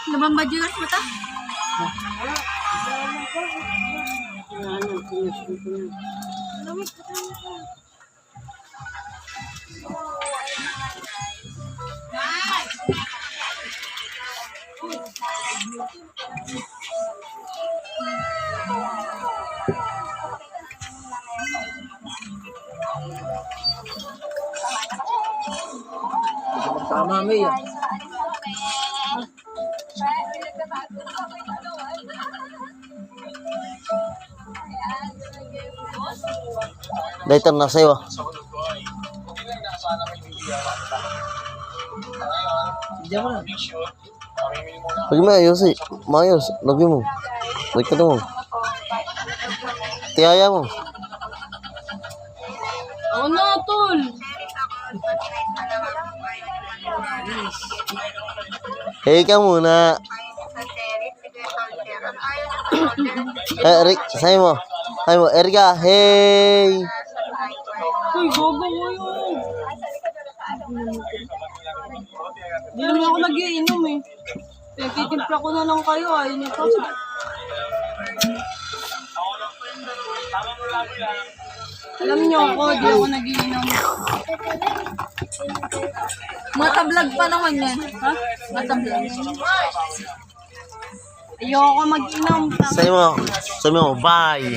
Nabambadyo mo ta? Tama, May. Later na sa'yo. Diyan mo na. Lagi mo ayos eh. Maayos. Lagi mo. Lagi ka mo. Tiyaya mo. Oo na, tol. Hey ka muna. Rick, say mo. Say mo, Erika, hey. Uy, gogo mo yun. Hindi naman ako nag-iinom eh. Titimpla ko na lang kayo. Ayaw niyo pa. Alam niyo ako, di ako nag-iinom. Matablog pa naman yan. Ha? Matablog. Ayoko mag-inom. Say mo, bye.